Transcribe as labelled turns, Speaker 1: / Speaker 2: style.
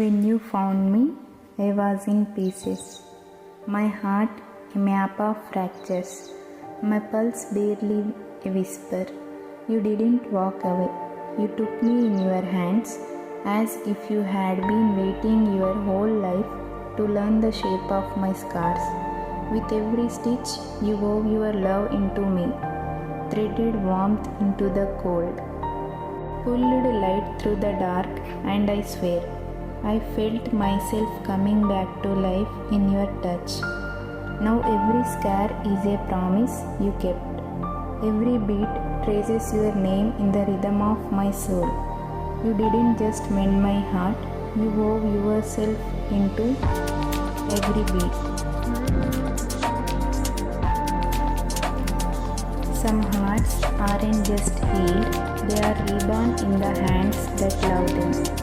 Speaker 1: When you found me, I was in pieces. My heart a map of fractures. My pulse barely a whisper. You didn't walk away. You took me in your hands as if you had been waiting your whole life to learn the shape of my scars. With every stitch, you wove your love into me, threaded warmth into the cold, pulled light through the dark, and I swear, I felt myself coming back to life in your touch. Now every scar is a promise you kept. Every beat traces your name in the rhythm of my soul. You didn't just mend my heart, you wove yourself into every beat. Some hearts aren't just healed, they are reborn in the hands that love them.